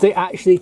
They actually,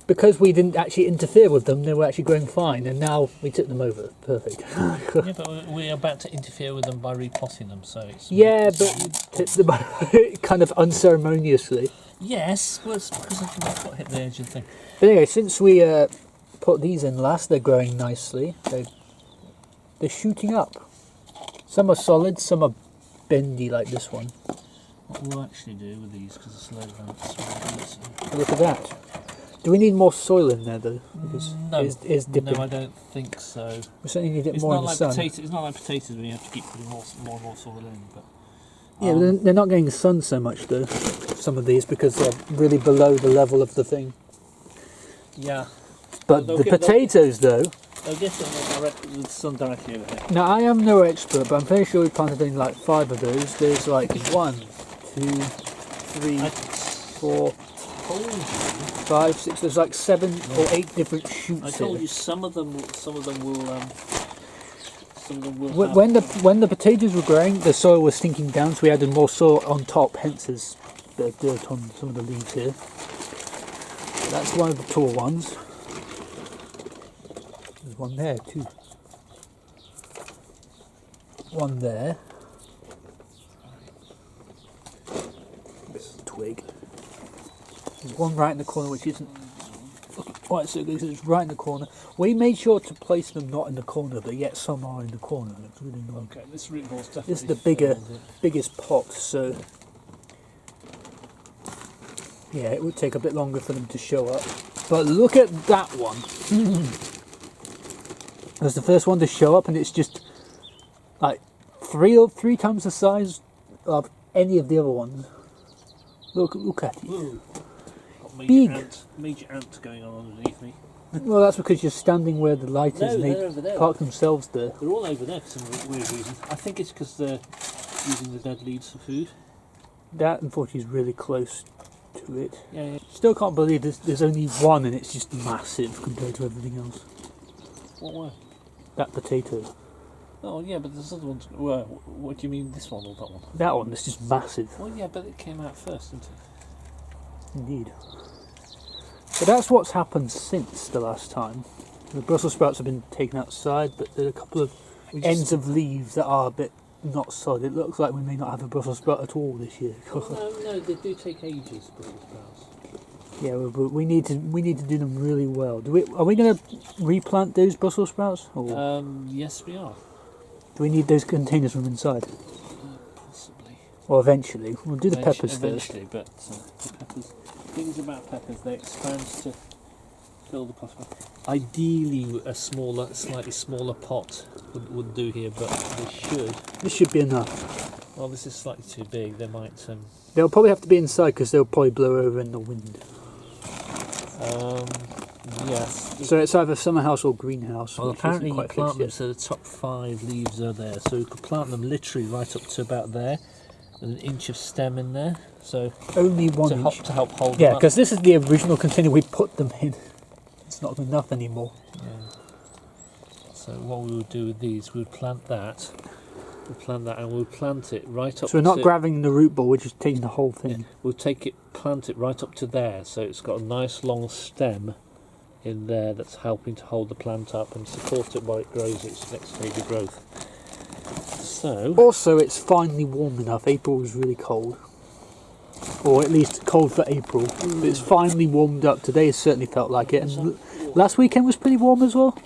because we didn't actually interfere with them, they were actually growing fine, and now we took them over. Perfect. Yeah, but we're about to interfere with them by repotting them, so it's... Yeah, but you tipped them over kind of unceremoniously. Yes, well, it's because I think I've hit the edge of the thing. But anyway, since we put these in last, they're growing nicely. They're shooting up. Some are solid, some are bendy like this one. What we'll actually do with these, because it's low down, Look at that. Do we need more soil in there though? Because no, it's dipping. no, I don't think so. We certainly need it It's more not in the like sun. potatoes. It's not like potatoes where you have to keep putting more and more soil in. But Yeah, but they're not getting the sun so much though. Some of these because they're really below the level of the thing. yeah, But the potatoes though. they'll get it with the sun directly over here. Now I am no expert, but I'm pretty sure we planted in like 5 of those. There's like 1, 2, 3, 4, 5, 6. There's like 7 or 8 different shoots. I told here. you some of them will. When the potatoes were growing, the soil was sinking down, so we added more soil on top. Hence, there's a bit of dirt on some of the leaves here. That's one of the tall ones. There's one there too. One there. Twig. There's one right in the corner which isn't quite so good. It's right in the corner. We made sure to place them not in the corner, but yet some are in the corner. It's really annoying. Okay, this root ball's definitely. This is the biggest pot, so yeah, it would take a bit longer for them to show up. But look at that one. It was the first one to show up, and it's just like three times the size of any of the other ones. Look at it. Ooh, got Big. Major ant going on underneath me. Well, that's because you're standing where the light is, No, and they're over they there. park themselves there. They're all over there for some weird reason. I think it's because they're using the dead leaves for food. That, unfortunately, is really close to it. Yeah. Still can't believe there's only one, and it's just massive compared to everything else. What one? That potato. Oh yeah, but there's other ones. Well, what do you mean, this one or that one? That one is just massive. Well, yeah, but it came out first, didn't it? Indeed. So that's what's happened since the last time. The Brussels sprouts have been taken outside, but there are a couple of ends of leaves that are a bit not solid. It looks like we may not have a Brussels sprout at all this year. No, they do take ages, Brussels sprouts. Yeah, but we need to do them really well. Are we going to replant those Brussels sprouts? Or Yes, we are. do we need those containers from inside? Possibly. Or eventually. We'll do the peppers first. Eventually, but the peppers. Things about peppers, they expand to fill the pot. Ideally, a slightly smaller pot would do here, but they should. This should be enough. Well, this is slightly too big. They might. They'll probably have to be inside because they'll probably blow over in the wind. Yes. So it's either summer house or greenhouse. Well, which apparently isn't you quite plant fixed them yet. so the top 5 leaves are there. So you could plant them literally right up to about there, with an inch of stem in there. So Only 1 to inch. help hold Yeah, them up. because this is the original container we put them in. It's not enough anymore. Yeah. So what we would do with these, we would plant that. We'll plant that, and we'll plant it right up. So we're not to, grabbing the root ball, we're just taking the whole thing. We'll plant it right up to there, so it's got a nice long stem in there that's helping to hold the plant up and support it while it grows its next stage of growth. So. Also, it's finally warm enough. April was really cold. Or at least cold for April. But it's finally warmed up. Today has certainly felt like it. And last weekend was pretty warm as well.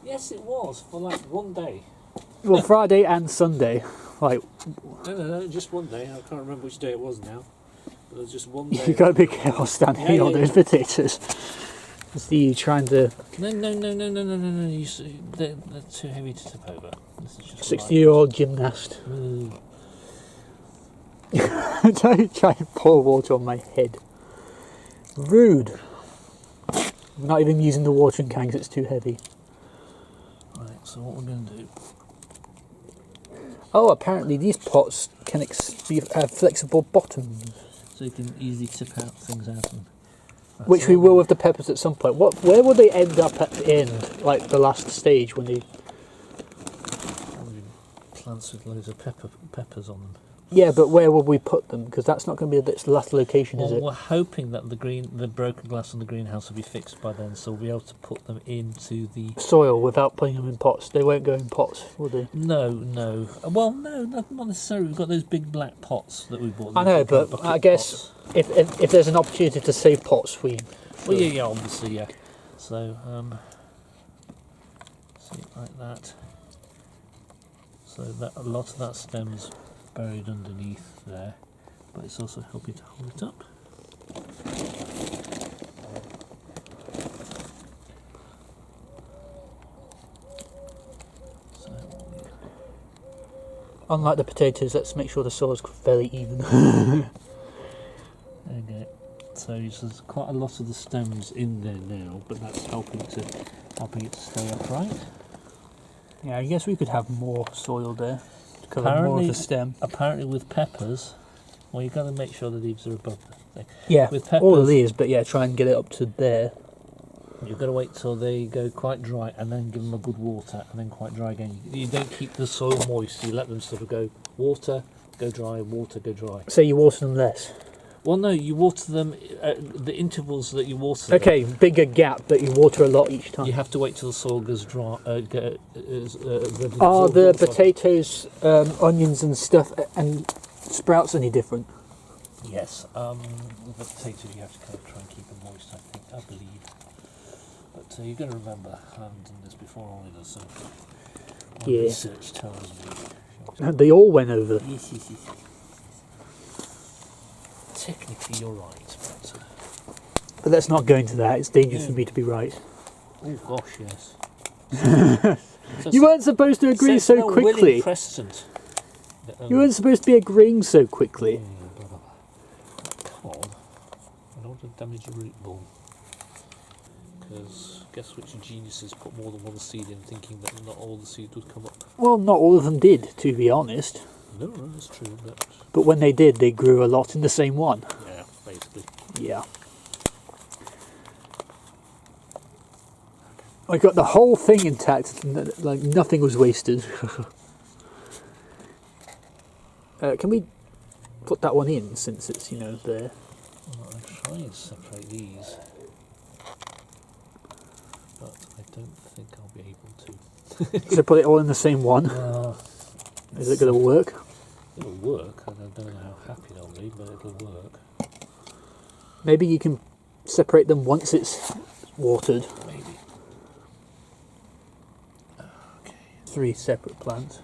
Yes, it was, for like one day. Well, Friday and Sunday. Like, No, just one day. I can't remember which day it was now. But it was just one day. you got to be careful standing Yeah, on those potatoes. I see you trying to. No. You see, they're too heavy to tip over. This is just 60-year-old gymnast. Try and pour water on my head. Rude. I'm not even using the watering can because it's too heavy. Right, so what we're going to do. Oh, apparently these pots can have flexible bottoms. So you can easily tip out things out of them. Which we will with the peppers at some point. Where will they end up at the end? Like the last stage when they... Plants with loads of peppers on them. Yeah, but where will we put them? Because that's not going to be the last location, is Well, it? we're hoping that the broken glass on the greenhouse will be fixed by then, so we'll be able to put them into the Soil without putting them in pots. They won't go in pots, will they? No. Well, no, not necessarily. We've got those big black pots that we bought. I know, but bucket I guess pots. if there's an opportunity to save pots, we. Well, yeah, obviously, yeah. So, see it like that. So that a lot of that stem's buried underneath there, but it's also helping to hold it up. So, Unlike the potatoes, let's make sure the soil is fairly even. there you go. So there's quite a lot of the stems in there now, but that's helping it to stay upright. Yeah, I guess we could have more soil there to cover more of the stem. Apparently, with peppers, well, you've got to make sure the leaves are above the thing. Yeah, With peppers, all the leaves, but yeah, try and get it up to there. you've got to wait till they go quite dry and then give them a good water and then quite dry again. You don't keep the soil moist, you let them sort of go water, go dry, water, go dry. So you water them less. Well, no, you water them at the intervals that you water them. Okay, bigger gap, but you water a lot each time. You have to wait till the soil goes dry. Are the potatoes, onions and stuff and sprouts any different? Yes. With the potatoes, you have to kind of try and keep them moist, I believe. But you've got to remember, I haven't done this before either, so my Yeah. research tells me. They all went over. Yes. Technically, you're right, But let's not go into that. It's dangerous for me to be right. oh gosh, yes. You weren't supposed to agree so no quickly. willing precedent. You weren't supposed to be agreeing so quickly. Come on, I don't want to damage your root ball. Because guess which geniuses put more than one seed in, thinking that not all the seeds would come up. Well, not all of them did, to be honest. No, that's true. But when they did, they grew a lot in the same one. Yeah, basically. Yeah. I got the whole thing intact, like nothing was wasted. Can we put that one in since it's, there? Well, I'll try and separate these, but I don't think I'll be able to. So put it all in the same one. Is it going to work? It'll work. I don't know how happy they'll be, but it'll work. Maybe you can separate them once it's watered. Maybe. Okay. 3 separate plants.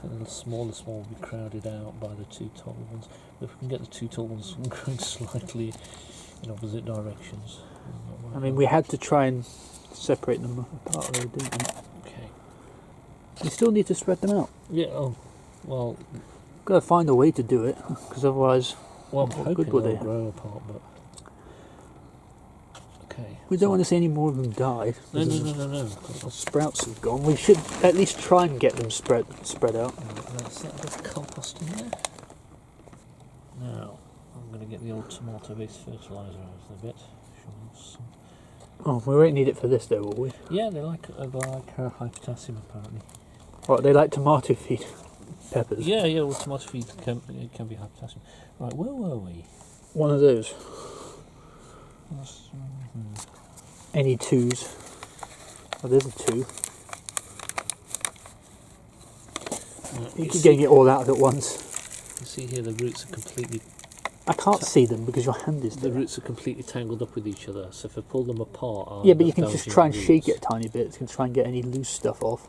So the smallest one will be crowded out by the 2 tall ones. If we can get the 2 tall ones growing slightly in opposite directions. I mean, we had to try and separate them apart, though, didn't we? Okay. We still need to spread them out. Yeah. Oh, well. Got to find a way to do it, because otherwise, Well, I'm what hoping good will they'll they? grow apart, but okay. We don't want to see any more of them die. No. The sprouts have gone. We should at least try and get them spread out. Let's set the compost in there. Now, I'm going to get the old tomato-based fertiliser out of a bit. Oh, we won't need it for this, though, will we? Yeah, they like high potassium apparently. What, they like tomato feed peppers? Yeah, well, tomato feed can be high potassium. Right, where were we? One of those. Any 2s? Oh, there's a 2. You keep getting it all out at once. You see here the roots are completely... I can't see them because your hand is The there. roots are completely tangled up with each other, so if I pull them apart... I'll Yeah, end but you up can just damaging try and the shake it roots. a tiny bit to try and get any loose stuff off.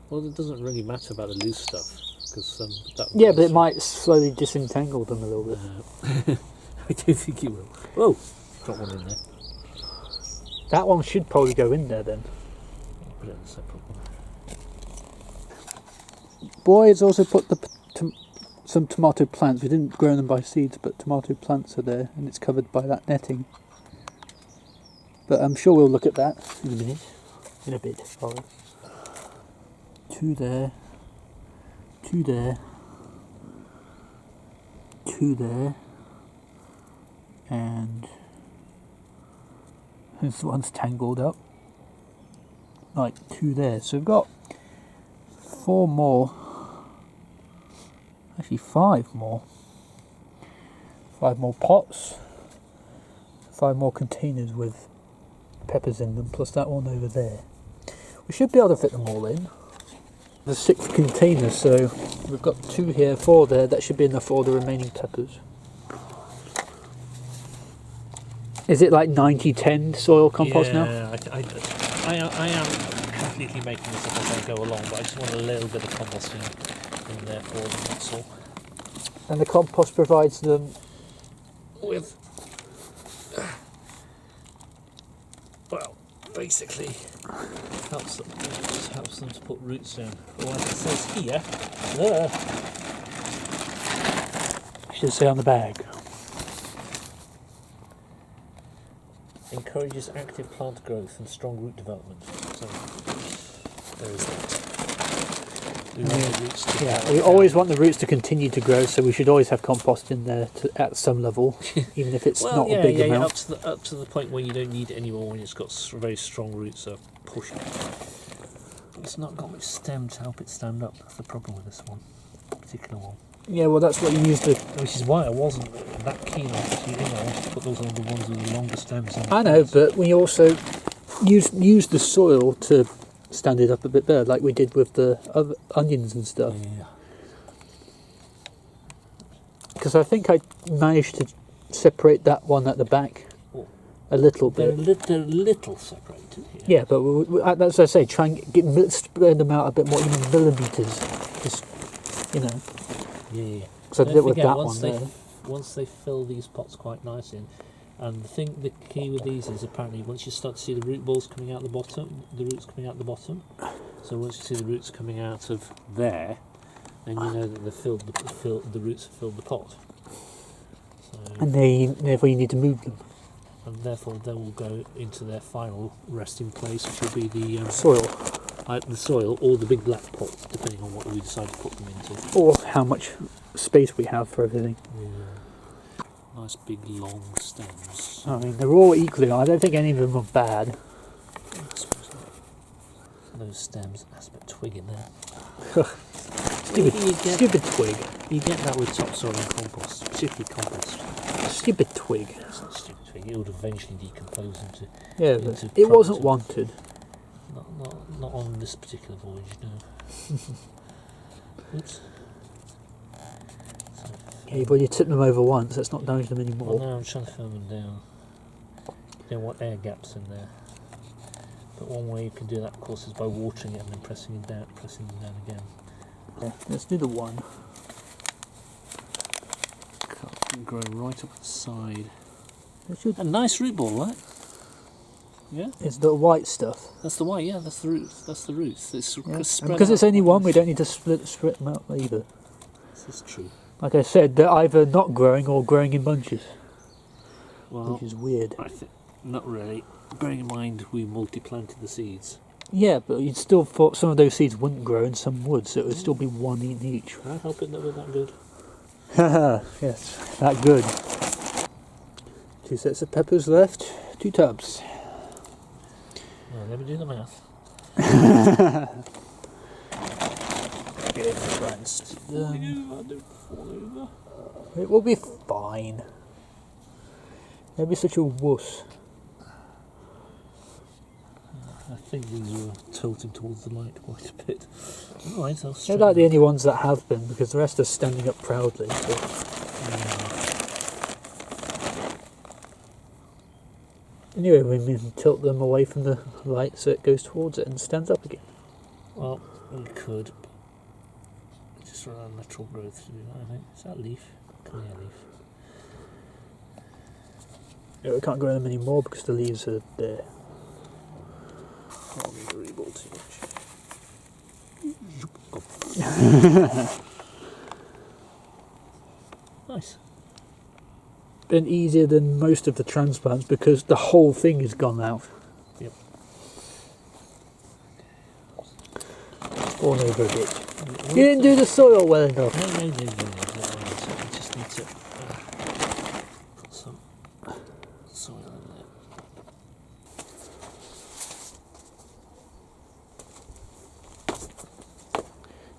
Well, it doesn't really matter about the loose stuff, because Yeah, but it might slowly disentangle them a little bit. I don't think it will. Whoa! Got one in there. That one should probably go in there then. I'll put it in a separate one. Boys also put some tomato plants. We didn't grow them by seeds, but tomato plants are there, and it's covered by that netting. But I'm sure we'll look at that in a minute. In a bit. Sorry. 2 there. 2 there. 2 there. And this one's tangled up. Like 2 there. So we've got 4 more. Actually, 5 more. 5 more pots. 5 more containers with peppers in them, plus that one over there. We should be able to fit them all in. The 6 containers, so we've got 2 here, 4 there. That should be enough for all the remaining peppers. Is it like 90-10 soil compost now? Yeah, I am completely making this up as I go along, but I just want a little bit of composting in there for them, that's all. And the compost provides them With, well, basically helps them to put roots down. Or as it says here, I should say on the bag. encourages active plant growth and strong root development. So there is that. We want the roots to Yeah, develop we now. always want the roots to continue to grow, so we should always have compost in there at some level, even if it's not a big amount. up to the point where you don't need it anymore when it's got very strong roots that push it. It's not got much stem to help it stand up. That's the problem with this one, particular one. Yeah, well, that's what you use to. Which is why I wasn't that keen on putting it in. I wanted to put those on the ones with the longer stems. I know, but we also use the soil to stand it up a bit better, like we did with the other onions and stuff. Yeah. Because I think I managed to separate that one at the back a little They're bit. they're a little separated. Yeah, but as I say, try and spread them out a bit more, even millimeters. Just, you know. Yeah. So I did it with Don't forget, that one there. once they fill these pots quite nicely, and the key with these is apparently once you start to see the root balls coming out the bottom, the roots coming out the bottom. So once you see the roots coming out of there, then you know that the roots have filled the pot. So, And therefore you need to move them. and therefore they will go into their final resting place, which will be the Soil. the soil or the big black pot, depending on what we decide to put them into. Or how much space we have for everything. Yeah. Nice big long stems. I mean, they're all equally. I don't think any of them are bad. I suppose not. Those stems, that's a twig in there. Stupid twig. You get that with topsoil and compost, particularly compost. Stupid twig. It's not a stupid twig. It would eventually decompose into. Yeah, into but it wasn't product. wanted. Not on this particular voyage, no. Oops. So, Yeah, but you tip them over once. Let's not damage them well, anymore. now I'm trying to firm them down. You don't want air gaps in there. But one way you can do that, of course, is by watering it and then pressing them down again. Yeah, let's do the one. Grow right up the side. It should. A nice root ball, right? Yeah, It's the white stuff. that's the white. Yeah, that's the roots. That's the roots. It's Yeah. And spread because out. it's only one, we don't need to split them out either. This is true. Like I said, they're either not growing or growing in bunches, Well, which is weird. I think not really. Bearing in mind we multi-planted the seeds. Yeah, but you'd still thought some of those seeds wouldn't grow and some would, so it would still be one in each. Can I help it that we're that good? Haha, yes, that good. 2 sets of peppers left, 2 tubs. Well, let me do the math. It will be fine. Don't be such a wuss. I think these are tilting towards the light quite a bit. Alright, I'll They're straighten like the them. only ones that have been, because the rest are standing up proudly. So. Anyway, we can tilt them away from the light so it goes towards it and stands up again. Well, we could. But just run on natural growth to do that, I think. Is that a leaf? Come here, leaf. Yeah, we can't grow them anymore because the leaves are there. I don't need to reball too much. Nice. Been easier than most of the transplants because the whole thing has gone out. Yep. Spawn over a bit. You didn't do the soil well enough. No. I just need to put some soil in there.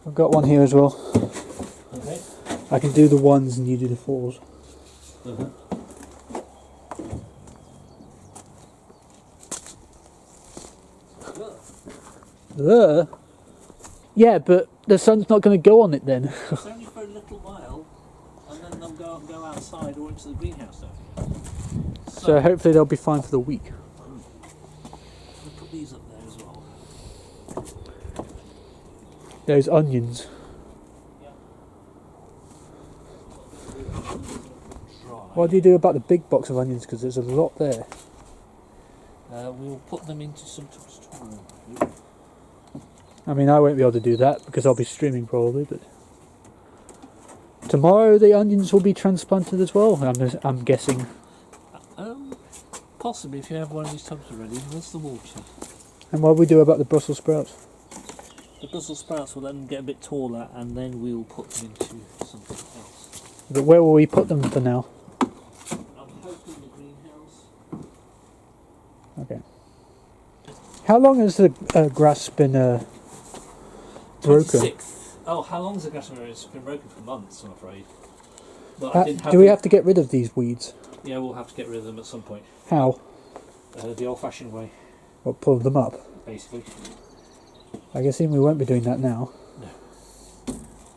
I've got one here as well. Okay. I can do the 1s and you do the 4s. Yeah, but the sun's not going to go on it then. It's only for a little while, and then they'll go outside or into the greenhouse down here. So hopefully they'll be fine for the week. We'll put these up there as well. Those onions. What do you do about the big box of onions? Because there's a lot there. We'll put them into some tomorrow. I mean, I won't be able to do that because I'll be streaming probably, but tomorrow the onions will be transplanted as well, I'm guessing. Possibly, if you have one of these tubs already. Where's the water? And what do we do about the Brussels sprouts? The Brussel Sprouts will let them get a bit taller, and then we'll put them into something else. But where will we put them for now? I'm hoping the greenhouse. Okay. How long has the grass been broken? 26th. Oh, how long has the grass been broken? It's been broken for months, I'm afraid. But Do we have to get rid of these weeds? Yeah, we'll have to get rid of them at some point. How? The old-fashioned way, Or pull them up? basically. I guess we won't be doing that now. No.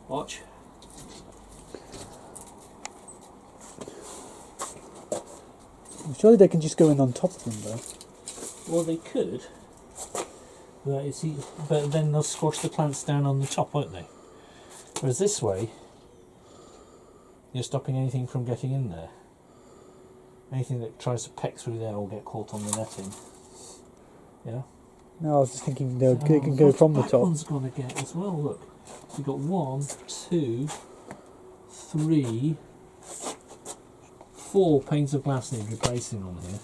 Watch. Surely they can just go in on top of them though. Well, they could. But then they'll squash the plants down on the top, won't they? Whereas this way, you're stopping anything from getting in there. Anything that tries to peck through there will get caught on the netting. Yeah? No, I was just thinking they can go from the That top. one's going to get as well, look. We've got 1, 2, 3, 4 panes of glass need replacing on here.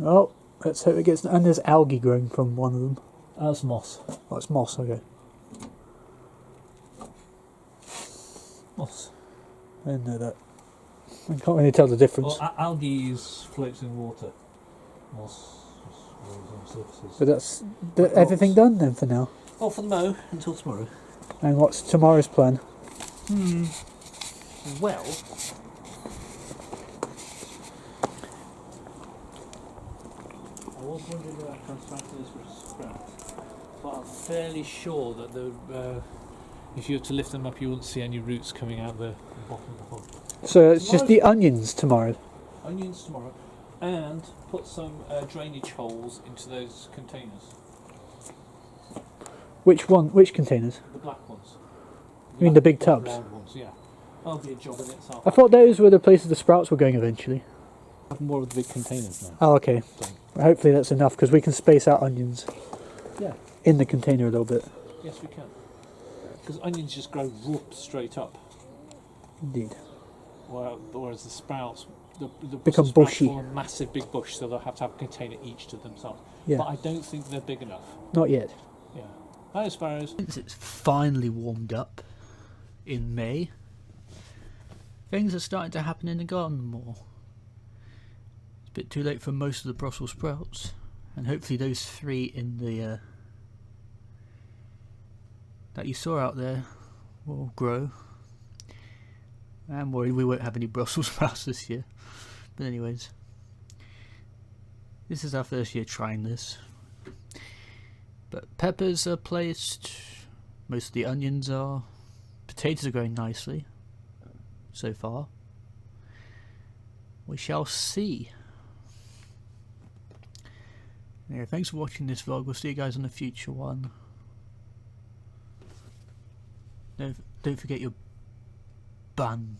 Oh, let's hope it gets... And there's algae growing from one of them. That's moss. Oh, it's moss, okay. Moss. I didn't know that. I can't really tell the difference. Well, algae is floats in water. Moss grows on surfaces. So that's everything done then for now. Well, for the mow until tomorrow. And what's tomorrow's plan? Well, I was wondering about transplanting this with sprouts, but I'm fairly sure that if you were to lift them up, you wouldn't see any roots coming out the bottom of the hole. So it's just the onions tomorrow. Onions tomorrow, and put some drainage holes into those containers, Which one? Which containers? the black ones. You mean the big tubs? Round ones, yeah. That'll be a job in itself. I thought those were the places the sprouts were going eventually. I have more of the big containers now. Oh, okay. Well, hopefully that's enough because we can space out onions Yeah. in the container a little bit. Yes, we can. Because onions just grow straight up. Indeed. Whereas the sprouts, the Become Brussels sprouts bushy. form a massive big bush, so they'll have to have a container each to themselves. Yeah. But I don't think they're big enough. Not yet. Yeah. Hi, sparrows. Since it's finally warmed up in May, things are starting to happen in the garden more. It's a bit too late for most of the Brussels sprouts, and hopefully those 3 in the that you saw out there will grow. I'm worried we won't have any Brussels sprouts this year, but anyways, this is our first year trying this. But peppers are placed, most of the onions are, potatoes are growing nicely so far. We shall see. Anyway, thanks for watching this vlog. We'll see you guys on the future one. Don't forget your bun.